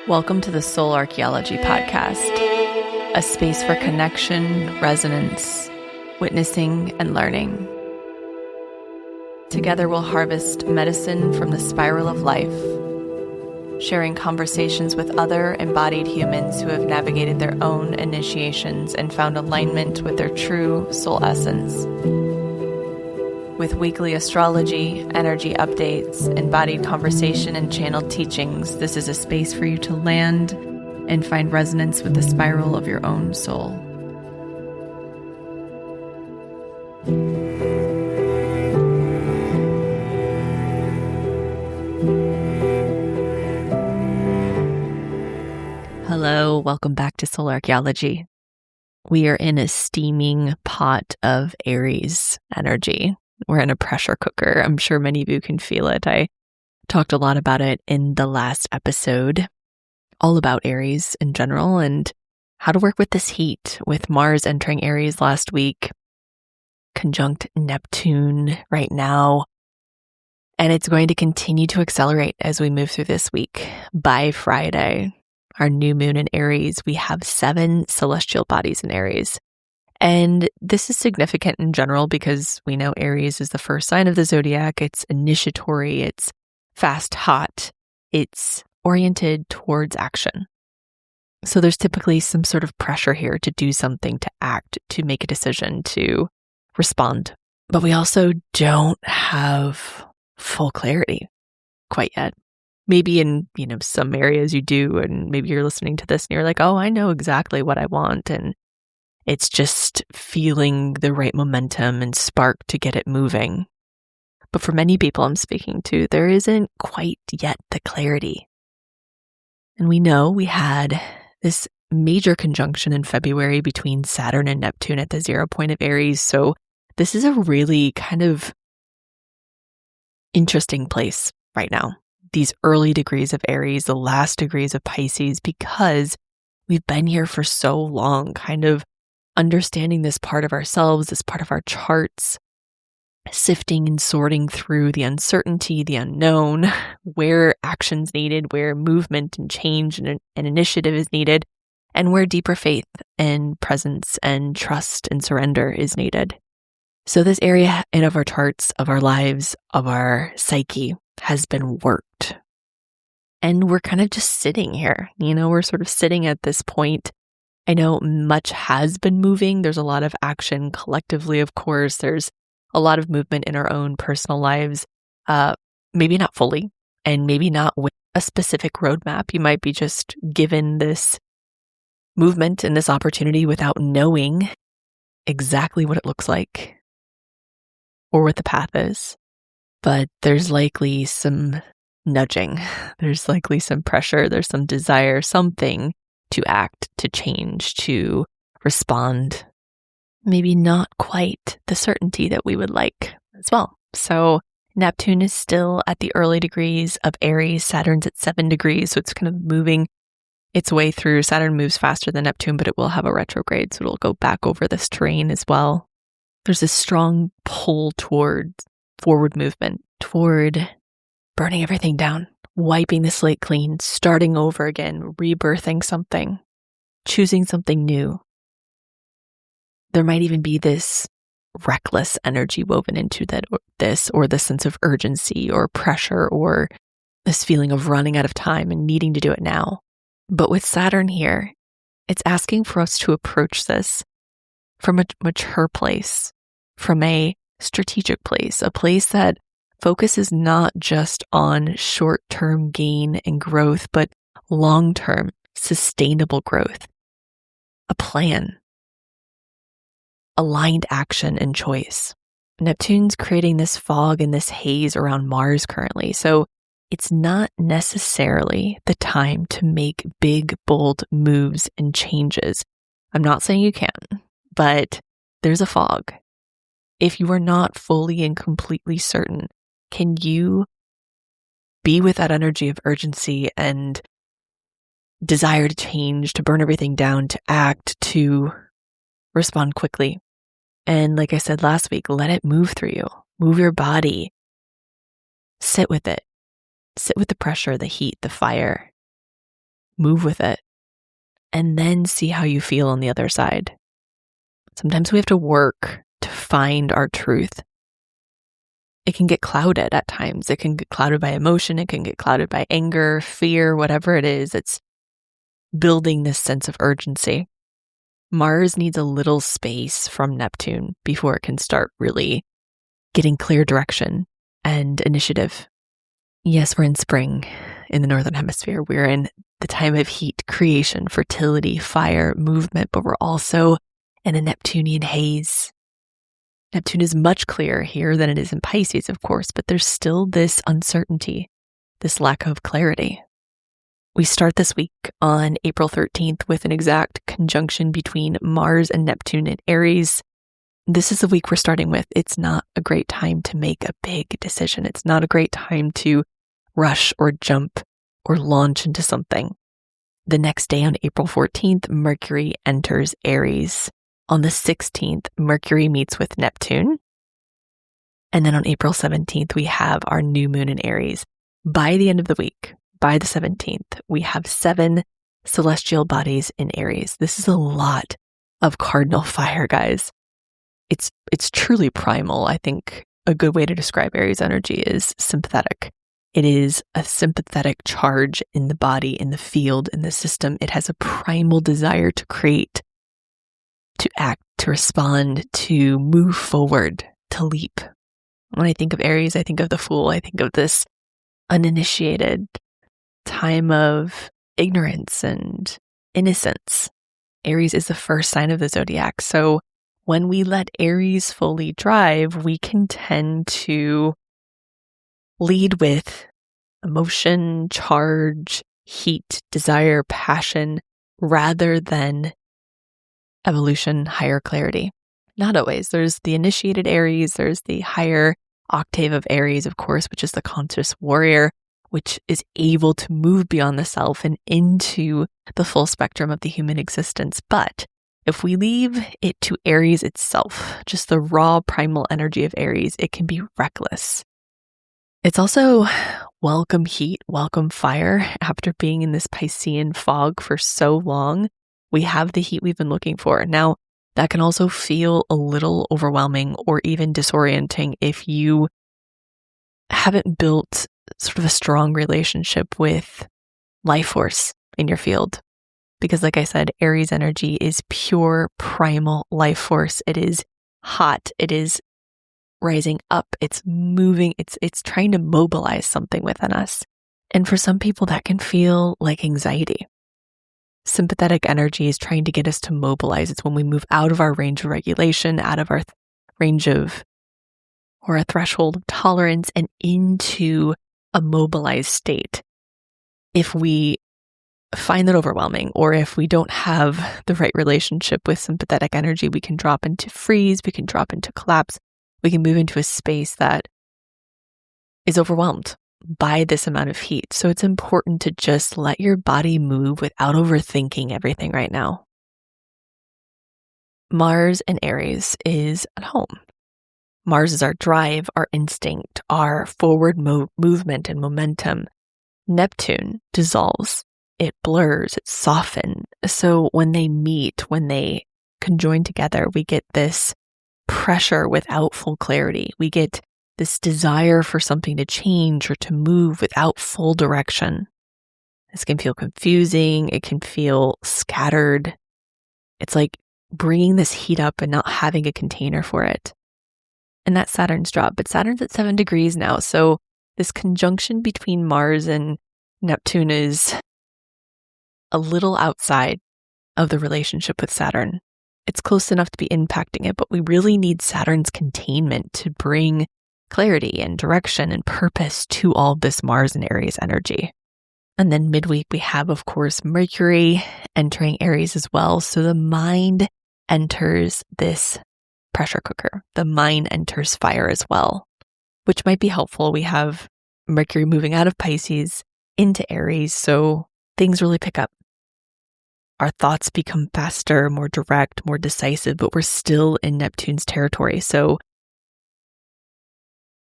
Welcome to the Soul Archaeology podcast, a space for connection, resonance, witnessing, and learning. Together we'll harvest medicine from the spiral of life, sharing conversations with other embodied humans who have navigated their own initiations and found alignment with their true soul essence. With weekly astrology, energy updates, embodied conversation, and channeled teachings, this is a space for you to land and find resonance with the spiral of your own soul. Hello, welcome back to Soul Archaeology. We are in a steaming pot of Aries energy. We're in a pressure cooker. I'm sure many of you can feel it. I talked a lot about it in the last episode, all about Aries in general and how to work with this heat, with Mars entering Aries last week, conjunct Neptune right now. And it's going to continue to accelerate as we move through this week. By Friday, our new moon in Aries, we have 7 celestial bodies in Aries. And this is significant in general because we know Aries is the first sign of the zodiac. It's initiatory, it's fast, hot, it's oriented towards action. So there's typically some sort of pressure here to do something, to act, to make a decision, to respond. But we also don't have full clarity quite yet. Maybe in, some areas you do, and maybe you're listening to this and you're like, oh, I know exactly what I want. And it's just feeling the right momentum and spark to get it moving. But for many people I'm speaking to, there isn't quite yet the clarity. And we know we had this major conjunction in February between Saturn and Neptune at the 0 point of Aries. So this is a really kind of interesting place right now. These early degrees of Aries, the last degrees of Pisces, because we've been here for so long, kind of understanding this part of ourselves, this part of our charts, sifting and sorting through the uncertainty, the unknown, where action's needed, where movement and change and initiative is needed, and where deeper faith and presence and trust and surrender is needed. So this area of our charts, of our lives, of our psyche has been worked. And we're kind of just sitting here. We're sort of sitting at this point. I know much has been moving. There's a lot of action collectively, of course. There's a lot of movement in our own personal lives, maybe not fully, and maybe not with a specific roadmap. You might be just given this movement and this opportunity without knowing exactly what it looks like or what the path is. But there's likely some nudging. There's likely some pressure. There's some desire, something to act, to change, to respond. Maybe not quite the certainty that we would like as well. So Neptune is still at the early degrees of Aries. Saturn's at 7 degrees. So it's kind of moving its way through. Saturn moves faster than Neptune, but it will have a retrograde. So it'll go back over this terrain as well. There's this strong pull toward forward movement, toward burning everything down, wiping the slate clean, starting over again, rebirthing something, choosing something new. There might even be this reckless energy woven into this, or the sense of urgency or pressure, or this feeling of running out of time and needing to do it now. But with Saturn here, it's asking for us to approach this from a mature place, from a strategic place, a place that focuses not just on short-term gain and growth, but long-term, sustainable growth, a plan, aligned action and choice. Neptune's creating this fog and this haze around Mars currently, so it's not necessarily the time to make big, bold moves and changes. I'm not saying you can't, but there's a fog. If you are not fully and completely certain, can you be with that energy of urgency and desire to change, to burn everything down, to act, to respond quickly? And like I said last week, let it move through you. Move your body. Sit with it. Sit with the pressure, the heat, the fire. move with it, and then see how you feel on the other side. Sometimes we have to work to find our truth. It can get clouded at times. It can get clouded by emotion. It can get clouded by anger, fear, whatever it is. It's building this sense of urgency. Mars needs a little space from Neptune before it can start really getting clear direction and initiative. Yes, we're in spring in the Northern Hemisphere. We're in the time of heat, creation, fertility, fire, movement, but we're also in a Neptunian haze. Neptune is much clearer here than it is in Pisces, of course, but there's still this uncertainty, this lack of clarity. We start this week on April 13th with an exact conjunction between Mars and Neptune in Aries. This is the week we're starting with. It's not a great time to make a big decision. It's not a great time to rush or jump or launch into something. The next day on April 14th, Mercury enters Aries. On the 16th, Mercury meets with Neptune. And then on April 17th, we have our new moon in Aries. By the end of the week, by the 17th, we have 7 celestial bodies in Aries. This is a lot of cardinal fire, guys. It's truly primal. I think a good way to describe Aries energy is sympathetic. It is a sympathetic charge in the body, in the field, in the system. It has a primal desire to create, to act, to respond, to move forward, to leap. When I think of Aries, I think of the Fool. I think of this uninitiated time of ignorance and innocence. Aries is the first sign of the zodiac. So when we let Aries fully drive, we can tend to lead with emotion, charge, heat, desire, passion, rather than evolution, higher clarity. Not always. There's the initiated Aries, there's the higher octave of Aries, of course, which is the conscious warrior, which is able to move beyond the self and into the full spectrum of the human existence. But if we leave it to Aries itself, just the raw primal energy of Aries, it can be reckless. It's also welcome heat, welcome fire. After being in this Piscean fog for so long, we have the heat we've been looking for. Now, that can also feel a little overwhelming or even disorienting if you haven't built sort of a strong relationship with life force in your field. Because like I said, Aries energy is pure primal life force. It is hot. It is rising up. It's moving. It's trying to mobilize something within us. And for some people, that can feel like anxiety. Sympathetic energy is trying to get us to mobilize. It's when we move out of our range of regulation, out of our range of, or a threshold of tolerance, and into a mobilized state. If we find that overwhelming, or if we don't have the right relationship with sympathetic energy, we can drop into freeze, we can drop into collapse, we can move into a space that is overwhelmed by this amount of heat. So it's important to just let your body move without overthinking everything right now. Mars in Aries is at home. Mars is our drive, our instinct, our forward movement and momentum. Neptune dissolves. It blurs, it softens. So when they meet, when they conjoin together, we get this pressure without full clarity. We get this desire for something to change or to move without full direction. This can feel confusing. It can feel scattered. It's like bringing this heat up and not having a container for it. And that's Saturn's job. But Saturn's at 7 degrees now. So this conjunction between Mars and Neptune is a little outside of the relationship with Saturn. It's close enough to be impacting it, but we really need Saturn's containment to bring clarity and direction and purpose to all this Mars and Aries energy. And then midweek, we have, of course, Mercury entering Aries as well. So the mind enters this pressure cooker. The mind enters fire as well, which might be helpful. We have Mercury moving out of Pisces into Aries, so things really pick up. Our thoughts become faster, more direct, more decisive, but we're still in Neptune's territory. So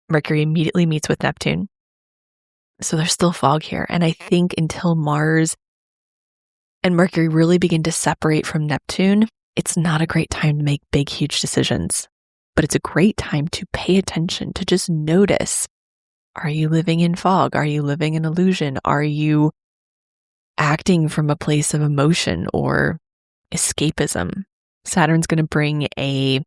Mercury immediately meets with Neptune. So there's still fog here. And I think until Mars and Mercury really begin to separate from Neptune, it's not a great time to make big, huge decisions. But it's a great time to pay attention, to just notice. Are you living in fog? Are you living in illusion? Are you acting from a place of emotion or escapism? Saturn's going to bring a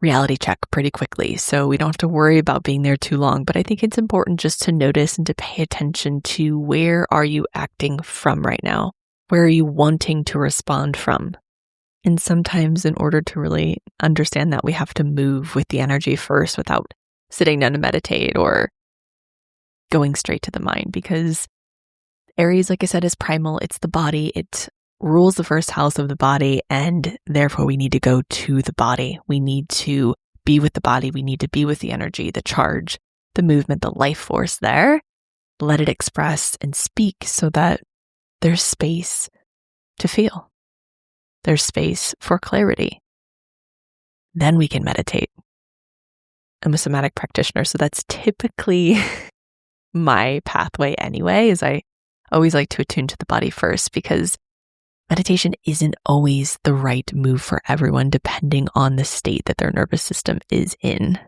reality check pretty quickly, so we don't have to worry about being there too long. But I think it's important just to notice and to pay attention to where are you acting from right now? Where are you wanting to respond from? And sometimes in order to really understand that, we have to move with the energy first without sitting down to meditate or going straight to the mind, because Aries, like I said, is primal. It's the body. It rules the first house of the body, and therefore we need to go to the body. We need to be with the body. We need to be with the energy, the charge, the movement, the life force there. Let it express and speak so that there's space to feel. There's space for clarity. Then we can meditate. I'm a somatic practitioner, so that's typically my pathway anyway, is I always like to attune to the body first, because meditation isn't always the right move for everyone depending on the state that their nervous system is in.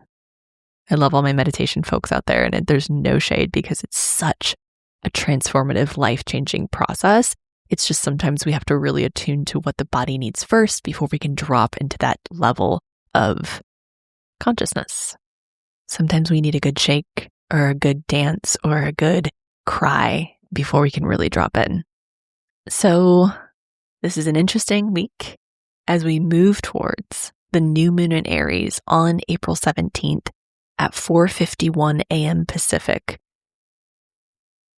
I love all my meditation folks out there, and there's no shade because it's such a transformative, life-changing process. It's just sometimes we have to really attune to what the body needs first before we can drop into that level of consciousness. Sometimes we need a good shake or a good dance or a good cry before we can really drop in. So this is an interesting week as we move towards the new moon in Aries on April 17th at 4:51 a.m. Pacific.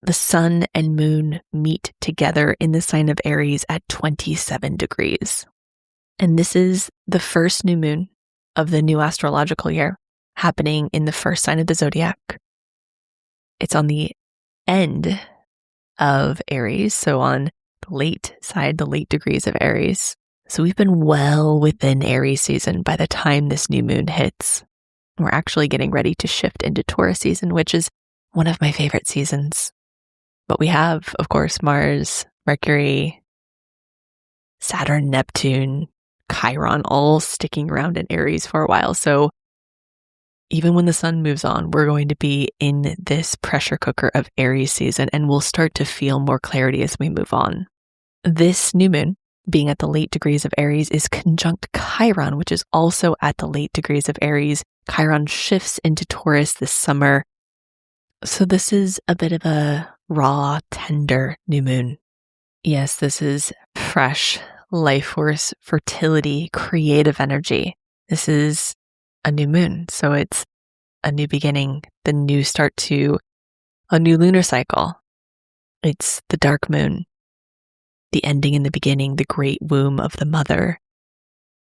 The sun and moon meet together in the sign of Aries at 27 degrees. And this is the first new moon of the new astrological year, happening in the first sign of the zodiac. It's on the end of Aries, so on the late side, the late degrees of Aries. So we've been well within Aries season by the time this new moon hits. We're actually getting ready to shift into Taurus season, which is one of my favorite seasons. But we have, of course, Mars, Mercury, Saturn, Neptune, Chiron, all sticking around in Aries for a while. So even when the sun moves on, we're going to be in this pressure cooker of Aries season, and we'll start to feel more clarity as we move on. This new moon, being at the late degrees of Aries, is conjunct Chiron, which is also at the late degrees of Aries. Chiron shifts into Taurus this summer. So this is a bit of a raw, tender new moon. Yes, this is fresh life force, fertility, creative energy. This is a new moon, so it's a new beginning, the new start to a new lunar cycle. It's the dark moon, the ending and the beginning, the great womb of the mother,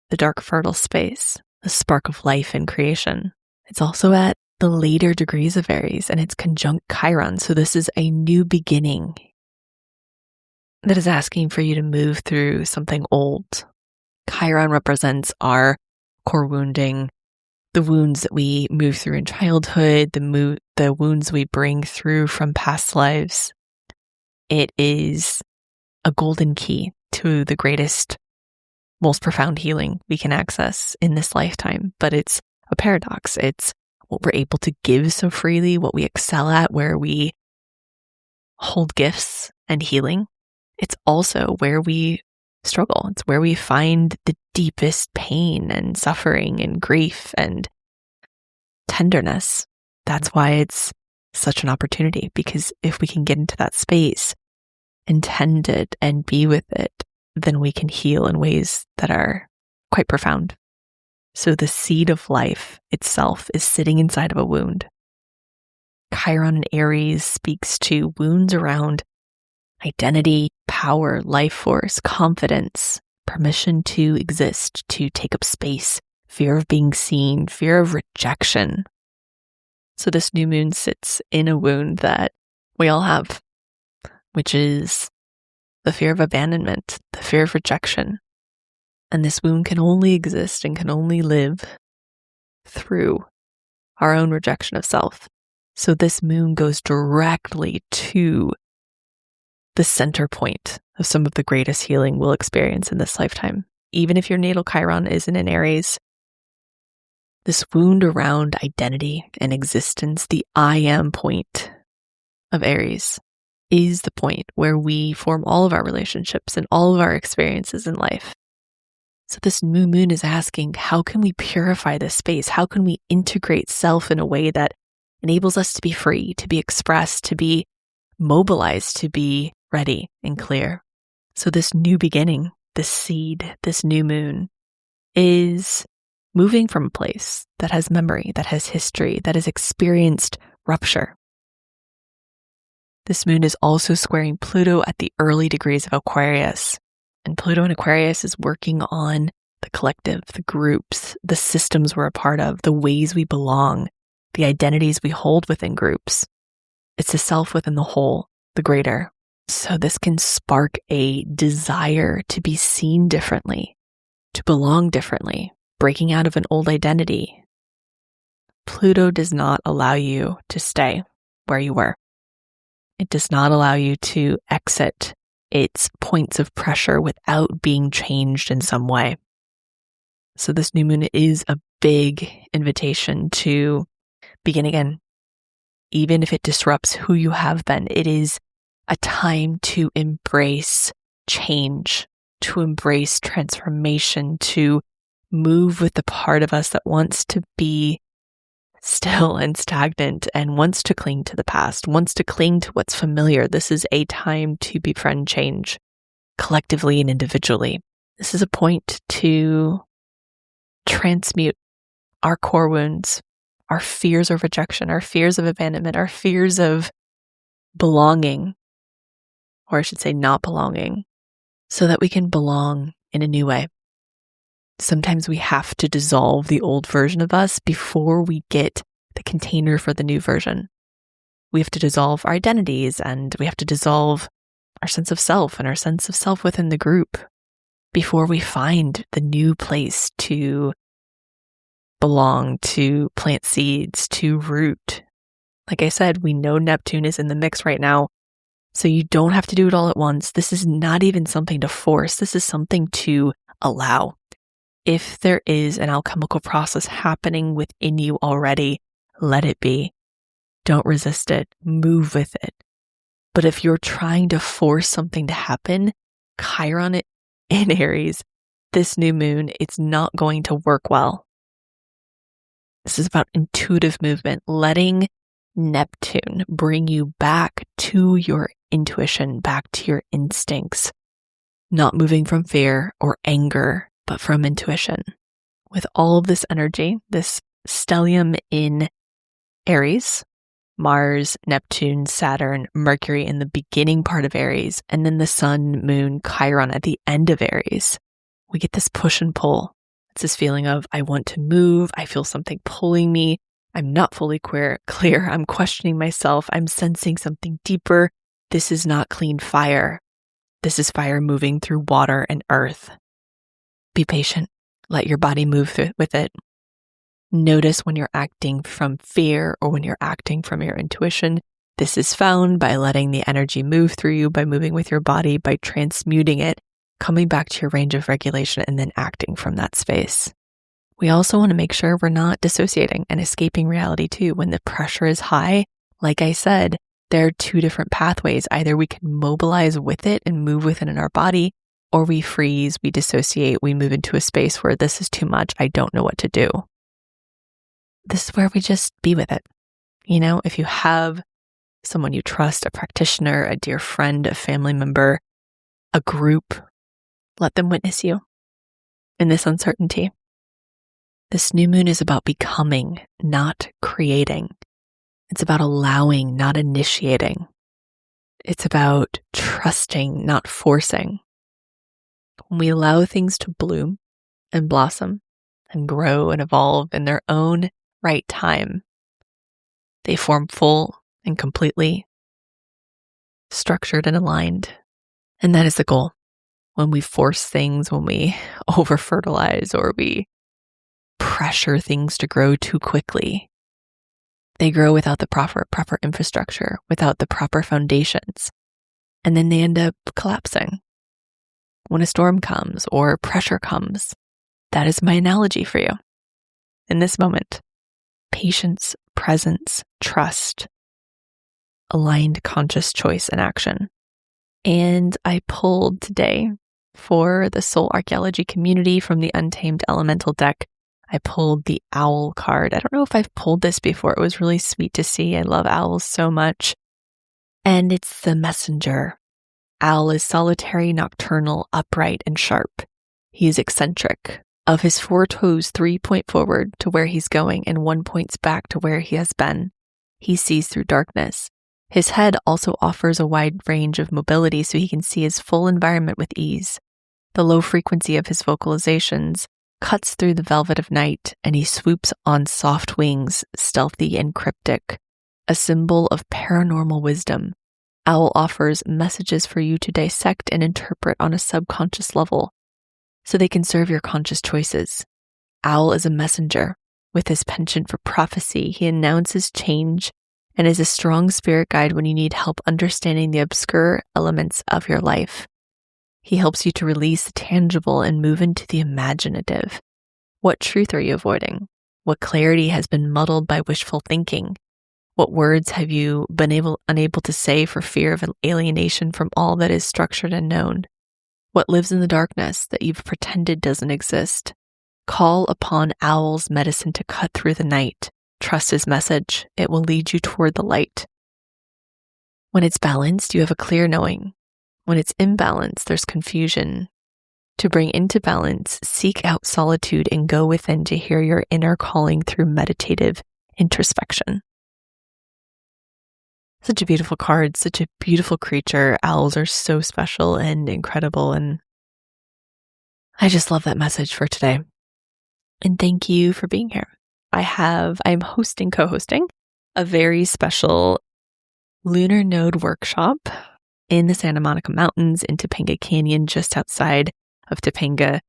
the dark fertile space, the spark of life and creation. It's also at the later degrees of Aries, and it's conjunct Chiron. So this is a new beginning that is asking for you to move through something old. Chiron represents our core wounding, the wounds that we move through in childhood, the wounds we bring through from past lives. It is a golden key to the greatest, most profound healing we can access in this lifetime. But it's a paradox. It's what we're able to give so freely, what we excel at, where we hold gifts and healing. It's also where we struggle. It's where we find the deepest pain and suffering and grief and tenderness. That's why it's such an opportunity, because if we can get into that space and tend it and be with it, then we can heal in ways that are quite profound. So the seed of life itself is sitting inside of a wound. Chiron in Aries speaks to wounds around identity, power, life force, confidence, permission to exist, to take up space, fear of being seen, fear of rejection. So this new moon sits in a wound that we all have, which is the fear of abandonment, the fear of rejection. And this wound can only exist and can only live through our own rejection of self. So this moon goes directly to the center point of some of the greatest healing we'll experience in this lifetime. Even if your natal Chiron isn't in Aries, this wound around identity and existence, the I am point of Aries, is the point where we form all of our relationships and all of our experiences in life. So this new moon is asking, how can we purify this space? How can we integrate self in a way that enables us to be free, to be expressed, to be mobilized, to be ready and clear? So this new beginning, this seed, this new moon is moving from a place that has memory, that has history, that has experienced rupture. This moon is also squaring Pluto at the early degrees of Aquarius. And Pluto in Aquarius is working on the collective, the groups, the systems we're a part of, the ways we belong, the identities we hold within groups. It's the self within the whole, the greater. So this can spark a desire to be seen differently, to belong differently, breaking out of an old identity. Pluto does not allow you to stay where you were. It does not allow you to exit its points of pressure without being changed in some way. So this new moon is a big invitation to begin again. Even if it disrupts who you have been, it is a time to embrace change, to embrace transformation, to move with the part of us that wants to be still and stagnant and wants to cling to the past, wants to cling to what's familiar. This is a time to befriend change collectively and individually. This is a point to transmute our core wounds, our fears of rejection, our fears of abandonment, our fears of belonging, or I should say not belonging, so that we can belong in a new way. Sometimes we have to dissolve the old version of us before we get the container for the new version. We have to dissolve our identities, and we have to dissolve our sense of self and our sense of self within the group before we find the new place to belong, to plant seeds, to root. Like I said, we know Neptune is in the mix right now, so you don't have to do it all at once. This is not even something to force. This is something to allow. If there is an alchemical process happening within you already, let it be. Don't resist it. Move with it. But if you're trying to force something to happen, Chiron in Aries, this new moon, it's not going to work well. This is about intuitive movement, letting Neptune bring you back to your intuition, back to your instincts, not moving from fear or anger, but from intuition. With all of this energy, this stellium in Aries, Mars, Neptune, Saturn, Mercury in the beginning part of Aries, and then the Sun, Moon, Chiron at the end of Aries, we get this push and pull. It's this feeling of, I want to move, I feel something pulling me, I'm not fully clear, I'm questioning myself, I'm sensing something deeper. This is not clean fire. This is fire moving through water and earth. Be patient. Let your body move with it. Notice when you're acting from fear or when you're acting from your intuition. This is found by letting the energy move through you, by moving with your body, by transmuting it, coming back to your range of regulation, and then acting from that space. We also want to make sure we're not dissociating and escaping reality too. When the pressure is high, like I said, there are two different pathways. Either we can mobilize with it and move with it in our body, or we freeze, we dissociate, we move into a space where this is too much, I don't know what to do. This is where we just be with it. You know, if you have someone you trust, a practitioner, a dear friend, a family member, a group, let them witness you in this uncertainty. This new moon is about becoming, not creating. It's about allowing, not initiating. It's about trusting, not forcing. When we allow things to bloom and blossom and grow and evolve in their own right time, they form full and completely structured and aligned. And that is the goal. When we force things, when we over-fertilize or we pressure things to grow too quickly, they grow without the proper infrastructure, without the proper foundations. and then they end up collapsing when a storm comes or pressure comes. That is my analogy for you. In this moment, patience, presence, trust, aligned conscious choice and action. And I pulled today for the Soul Archaeology community from the Untamed Elemental deck. I pulled the Owl card. I don't know if I've pulled this before. It was really sweet to see. I love owls so much. And it's the messenger. Owl is solitary, nocturnal, upright, and sharp. He is eccentric. Of his 4 toes, 3 point forward to where he's going and 1 points back to where he has been. He sees through darkness. His head also offers a wide range of mobility so he can see his full environment with ease. The low frequency of his vocalizations cuts through the velvet of night, and he swoops on soft wings, stealthy and cryptic, a symbol of paranormal wisdom. Owl offers messages for you to dissect and interpret on a subconscious level, so they can serve your conscious choices. Owl is a messenger. With his penchant for prophecy, he announces change and is a strong spirit guide when you need help understanding the obscure elements of your life. He helps you to release the tangible and move into the imaginative. What truth are you avoiding? What clarity has been muddled by wishful thinking? What words have you been unable to say for fear of alienation from all that is structured and known? What lives in the darkness that you've pretended doesn't exist? Call upon Owl's medicine to cut through the night. Trust his message. It will lead you toward the light. When it's balanced, you have a clear knowing. When it's imbalanced, there's confusion. To bring into balance, seek out solitude and go within to hear your inner calling through meditative introspection. Such a beautiful card, such a beautiful creature. Owls are so special and incredible, and I just love that message for today. And thank you for being here. I'm co-hosting a very special lunar node workshop in the Santa Monica Mountains in Topanga Canyon, just outside of Topanga,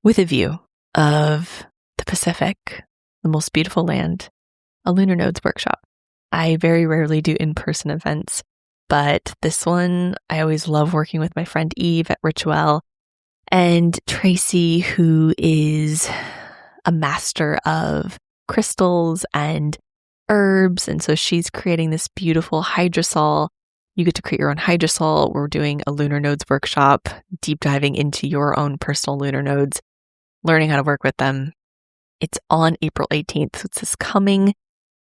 with a view of the Pacific, the most beautiful land, a lunar nodes workshop. I very rarely do in-person events, but this one, I always love working with my friend Eve at Ritual and Tracy, who is a master of crystals and herbs. And so she's creating this beautiful hydrosol. You get to create your own hydrosol. We're doing a lunar nodes workshop, deep diving into your own personal lunar nodes, learning how to work with them. It's on April 18th. So it's this coming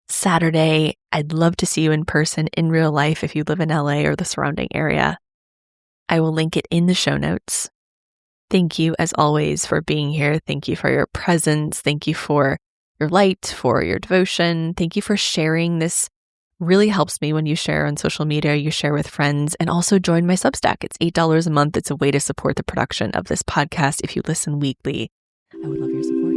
Saturday. I'd love to see you in person in real life if you live in LA or the surrounding area. I will link it in the show notes. Thank you, as always, for being here. Thank you for your presence. Thank you for your light, for your devotion. Thank you for sharing. This really helps me when you share on social media, you share with friends, and also join my Substack. It's $8 a month. It's a way to support the production of this podcast if you listen weekly. I would love your support.